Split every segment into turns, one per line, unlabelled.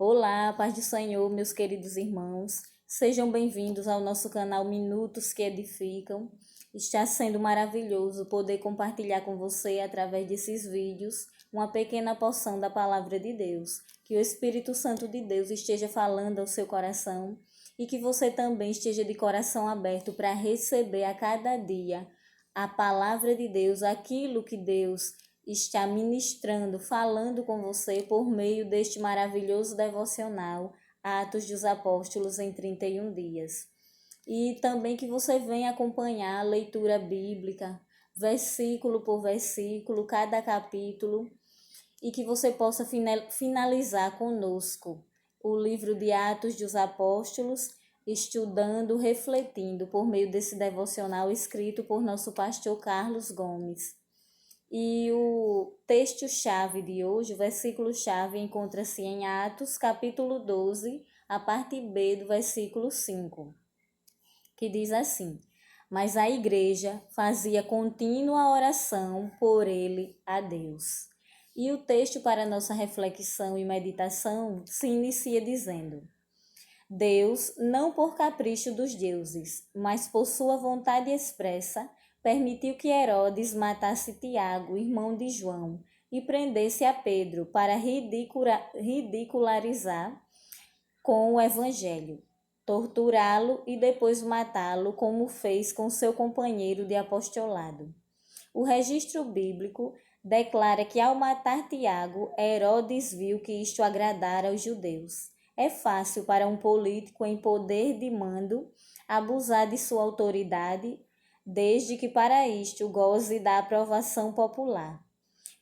Olá, paz do Senhor, meus queridos irmãos. Sejam bem-vindos ao nosso canal Minutos que Edificam. Está sendo maravilhoso poder compartilhar com você, através desses vídeos, uma pequena porção da Palavra de Deus. Que o Espírito Santo de Deus esteja falando ao seu coração e que você também esteja de coração aberto para receber a cada dia a Palavra de Deus, aquilo que Deus está ministrando, falando com você por meio deste maravilhoso devocional, Atos dos Apóstolos em 31 dias. E também que você venha acompanhar a leitura bíblica, versículo por versículo, cada capítulo, e que você possa finalizar conosco o livro de Atos dos Apóstolos, estudando, refletindo por meio desse devocional escrito por nosso pastor Carlos Gomes. E o texto-chave de hoje, o versículo-chave, encontra-se em Atos, capítulo 12, a parte B do versículo 5, que diz assim: Mas a igreja fazia contínua oração por ele a Deus. E o texto para nossa reflexão e meditação se inicia dizendo: Deus, não por capricho dos deuses, mas por sua vontade expressa, permitiu que Herodes matasse Tiago, irmão de João, e prendesse a Pedro para ridicularizar com o evangelho, torturá-lo e depois matá-lo, como fez com seu companheiro de apostolado. O registro bíblico declara que ao matar Tiago, Herodes viu que isto agradara aos judeus. É fácil para um político em poder de mando abusar de sua autoridade, desde que para isto goze da aprovação popular.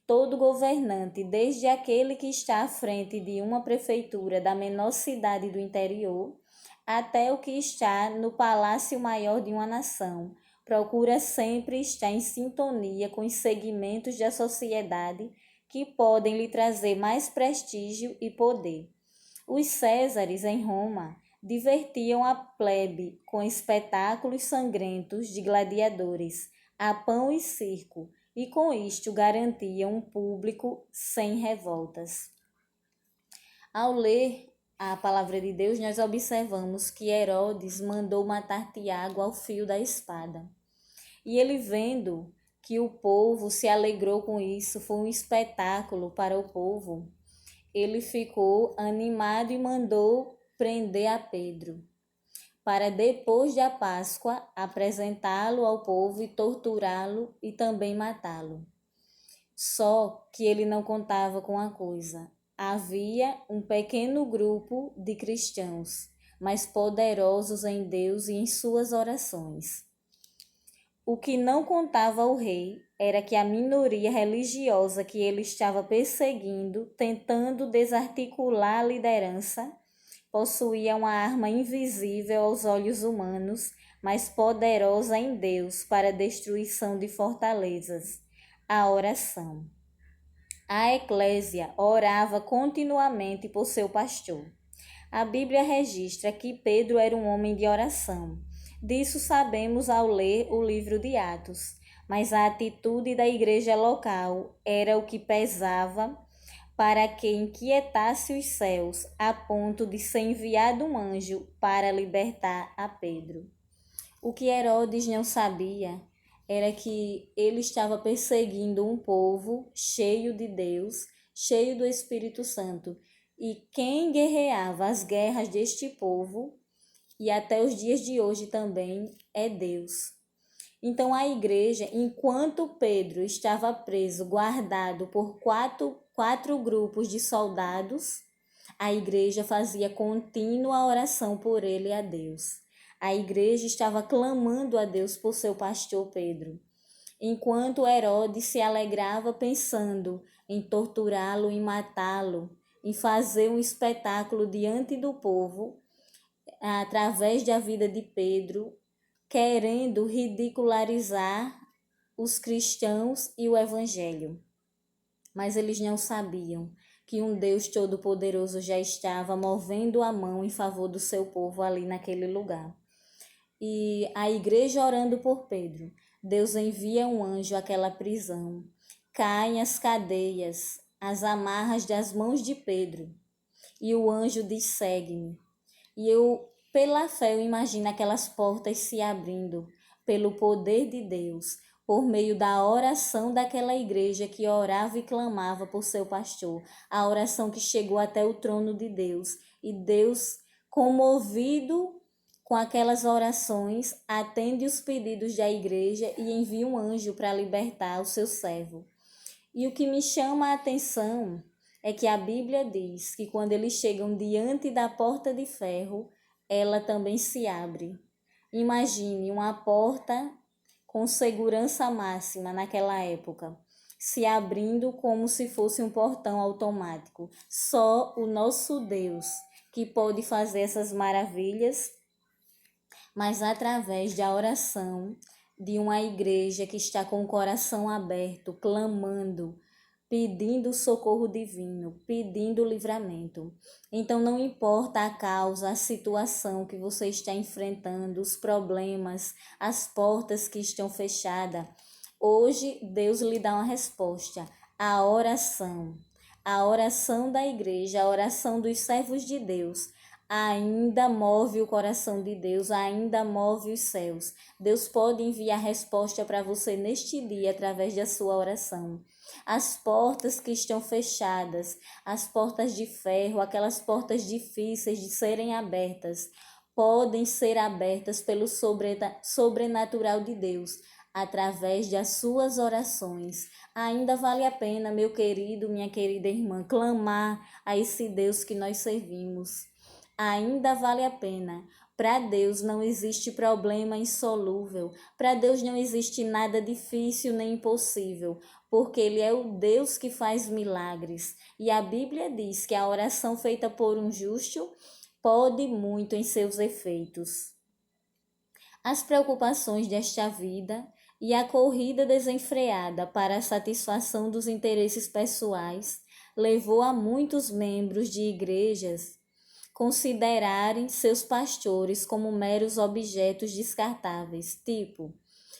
Todo governante, desde aquele que está à frente de uma prefeitura da menor cidade do interior, até o que está no palácio maior de uma nação, procura sempre estar em sintonia com os segmentos da sociedade que podem lhe trazer mais prestígio e poder. Os Césares, em Roma, divertiam a plebe com espetáculos sangrentos de gladiadores, a pão e circo, e com isto garantiam um público sem revoltas. Ao ler a palavra de Deus, nós observamos que Herodes mandou matar Tiago ao fio da espada. E ele, vendo que o povo se alegrou com isso, foi um espetáculo para o povo, ele ficou animado e mandou prender a Pedro, para depois da Páscoa apresentá-lo ao povo e torturá-lo e também matá-lo. Só que ele não contava com a coisa. Havia um pequeno grupo de cristãos, mas poderosos em Deus e em suas orações. O que não contava ao rei era que a minoria religiosa que ele estava perseguindo, tentando desarticular a liderança, possuía uma arma invisível aos olhos humanos, mas poderosa em Deus para a destruição de fortalezas: a oração. A eclésia orava continuamente por seu pastor. A Bíblia registra que Pedro era um homem de oração. Disso sabemos ao ler o livro de Atos, mas a atitude da igreja local era o que pesava para que inquietasse os céus, a ponto de ser enviado um anjo para libertar a Pedro. O que Herodes não sabia era que ele estava perseguindo um povo cheio de Deus, cheio do Espírito Santo, e quem guerreava as guerras deste povo, e até os dias de hoje também, é Deus. Então a igreja, enquanto Pedro estava preso, guardado por quatro grupos de soldados, a igreja fazia contínua oração por ele a Deus. A igreja estava clamando a Deus por seu pastor Pedro, enquanto Herodes se alegrava pensando em torturá-lo e matá-lo, em fazer um espetáculo diante do povo, através da vida de Pedro, querendo ridicularizar os cristãos e o evangelho. Mas eles não sabiam que um Deus todo-poderoso já estava movendo a mão em favor do seu povo ali naquele lugar. E a igreja orando por Pedro, Deus envia um anjo àquela prisão. Caem as cadeias, as amarras das mãos de Pedro. E o anjo diz: segue-me. E eu, pela fé, eu imagino aquelas portas se abrindo pelo poder de Deus, por meio da oração daquela igreja que orava e clamava por seu pastor, a oração que chegou até o trono de Deus. E Deus, comovido com aquelas orações, atende os pedidos da igreja e envia um anjo para libertar o seu servo. E o que me chama a atenção é que a Bíblia diz que quando eles chegam diante da porta de ferro, ela também se abre. Imagine uma porta com segurança máxima naquela época, se abrindo como se fosse um portão automático. Só o nosso Deus que pode fazer essas maravilhas, mas através da oração de uma igreja que está com o coração aberto, clamando, pedindo socorro divino, pedindo livramento. Então não importa a causa, a situação que você está enfrentando, os problemas, as portas que estão fechadas, hoje Deus lhe dá uma resposta. A oração da igreja, a oração dos servos de Deus, ainda move o coração de Deus, ainda move os céus. Deus pode enviar resposta para você neste dia através da sua oração. As portas que estão fechadas, as portas de ferro, aquelas portas difíceis de serem abertas, podem ser abertas pelo sobrenatural de Deus, através das suas orações. Ainda vale a pena, meu querido, minha querida irmã, clamar a esse Deus que nós servimos. Ainda vale a pena. Para Deus não existe problema insolúvel. Para Deus não existe nada difícil nem impossível, porque Ele é o Deus que faz milagres. E a Bíblia diz que a oração feita por um justo pode muito em seus efeitos. As preocupações desta vida e a corrida desenfreada para a satisfação dos interesses pessoais levou a muitos membros de igrejas considerarem seus pastores como meros objetos descartáveis, tipo,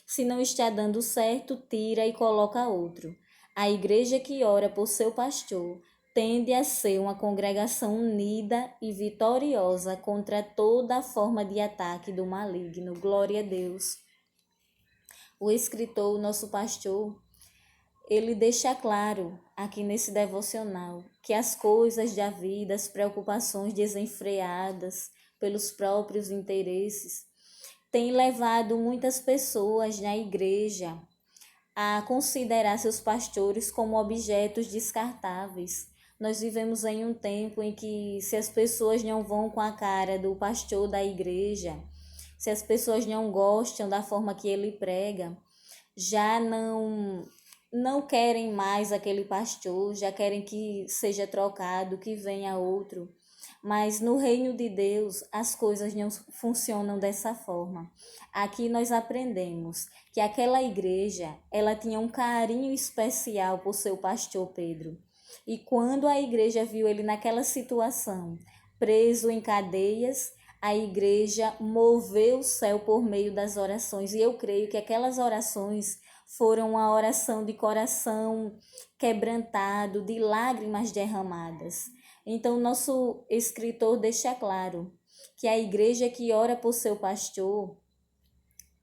se não está dando certo, tira e coloca outro. A igreja que ora por seu pastor tende a ser uma congregação unida e vitoriosa contra toda forma de ataque do maligno. Glória a Deus. O escritor, o nosso pastor, ele deixa claro aqui nesse devocional que as coisas da vida, as preocupações desenfreadas pelos próprios interesses, têm levado muitas pessoas na igreja a considerar seus pastores como objetos descartáveis. Nós vivemos em um tempo em que, se as pessoas não vão com a cara do pastor da igreja, se as pessoas não gostam da forma que ele prega, já não querem mais aquele pastor, já querem que seja trocado, que venha outro. Mas no reino de Deus, as coisas não funcionam dessa forma. Aqui nós aprendemos que aquela igreja, ela tinha um carinho especial por seu pastor Pedro. E quando a igreja viu ele naquela situação, preso em cadeias, a igreja moveu o céu por meio das orações. E eu creio que aquelas orações foram uma oração de coração quebrantado, de lágrimas derramadas. Então, nosso escritor deixa claro que a igreja que ora por seu pastor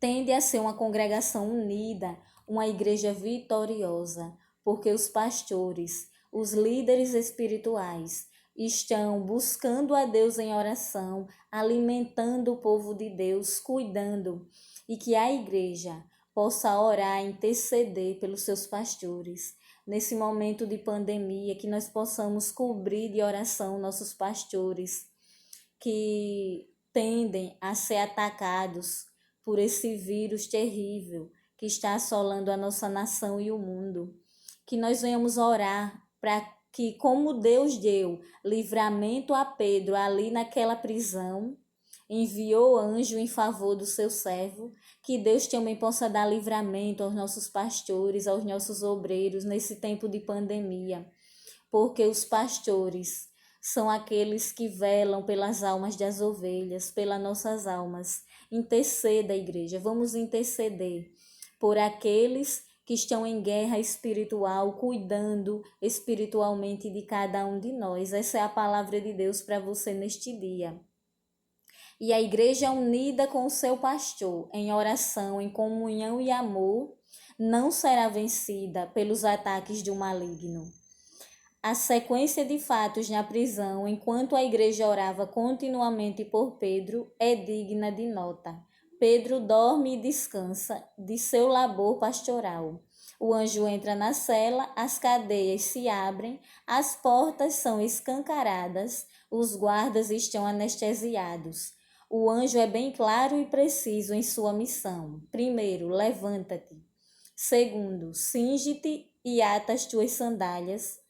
tende a ser uma congregação unida, uma igreja vitoriosa, porque os pastores, os líderes espirituais, estão buscando a Deus em oração, alimentando o povo de Deus, cuidando, e que a igreja possa orar, interceder pelos seus pastores. Nesse momento de pandemia, que nós possamos cobrir de oração nossos pastores que tendem a ser atacados por esse vírus terrível que está assolando a nossa nação e o mundo. Que nós venhamos orar para que, como Deus deu livramento a Pedro ali naquela prisão, enviou anjo em favor do seu servo, que Deus também possa dar livramento aos nossos pastores, aos nossos obreiros nesse tempo de pandemia, porque os pastores são aqueles que velam pelas almas das ovelhas, pelas nossas almas. Interceda, igreja, vamos interceder por aqueles que estão em guerra espiritual, cuidando espiritualmente de cada um de nós. Essa é a palavra de Deus para você neste dia. E a igreja unida com o seu pastor, em oração, em comunhão e amor, não será vencida pelos ataques do maligno. A sequência de fatos na prisão, enquanto a igreja orava continuamente por Pedro, é digna de nota. Pedro dorme e descansa de seu labor pastoral. O anjo entra na cela, as cadeias se abrem, as portas são escancaradas, os guardas estão anestesiados. O anjo é bem claro e preciso em sua missão. Primeiro, levanta-te. Segundo, cinge-te e ata as tuas sandálias.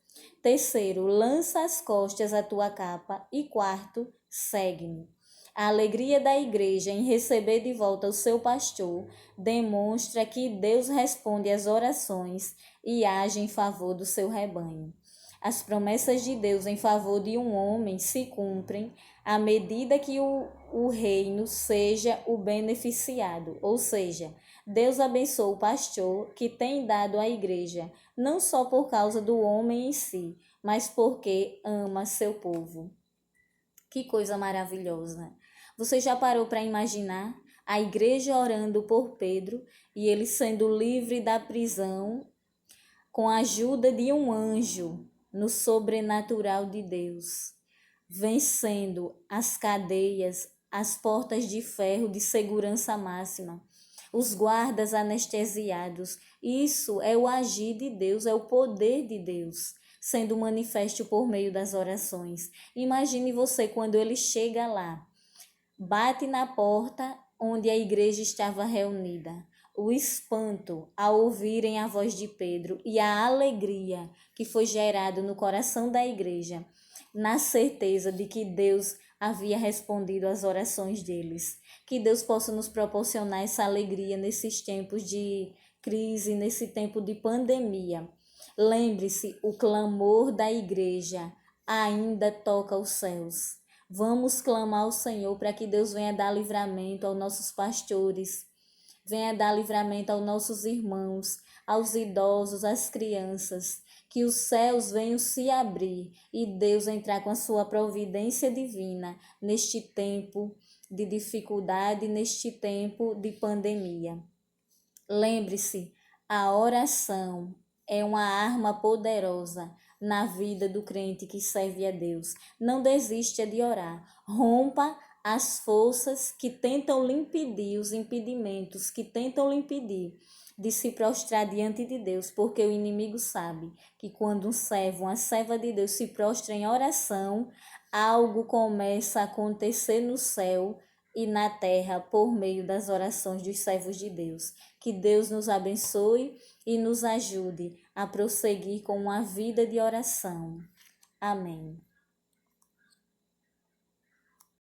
Terceiro, lança às costas a tua capa. E quarto, segue-me. A alegria da igreja em receber de volta o seu pastor demonstra que Deus responde às orações e age em favor do seu rebanho. As promessas de Deus em favor de um homem se cumprem à medida que o reino seja o beneficiado, ou seja, Deus abençoa o pastor que tem dado à igreja, não só por causa do homem em si, mas porque ama seu povo. Que coisa maravilhosa! Você já parou para imaginar a igreja orando por Pedro e ele sendo livre da prisão com a ajuda de um anjo no sobrenatural de Deus, vencendo as cadeias, as portas de ferro de segurança máxima, os guardas anestesiados? Isso é o agir de Deus, é o poder de Deus sendo manifesto por meio das orações. Imagine você quando ele chega lá, bate na porta onde a igreja estava reunida. O espanto ao ouvirem a voz de Pedro e a alegria que foi gerado no coração da igreja, na certeza de que Deus havia respondido às orações deles. Que Deus possa nos proporcionar essa alegria nesses tempos de crise, nesse tempo de pandemia. Lembre-se, o clamor da igreja ainda toca os céus. Vamos clamar ao Senhor para que Deus venha dar livramento aos nossos pastores, venha dar livramento aos nossos irmãos, aos idosos, às crianças, que os céus venham se abrir e Deus entrar com a sua providência divina neste tempo de dificuldade, neste tempo de pandemia. Lembre-se, a oração é uma arma poderosa na vida do crente que serve a Deus. Não desista de orar. Rompa as forças que tentam lhe impedir, os impedimentos que tentam lhe impedir de se prostrar diante de Deus, porque o inimigo sabe que quando um servo, uma serva de Deus se prostra em oração, algo começa a acontecer no céu e na terra por meio das orações dos servos de Deus. Que Deus nos abençoe e nos ajude a prosseguir com uma vida de oração. Amém.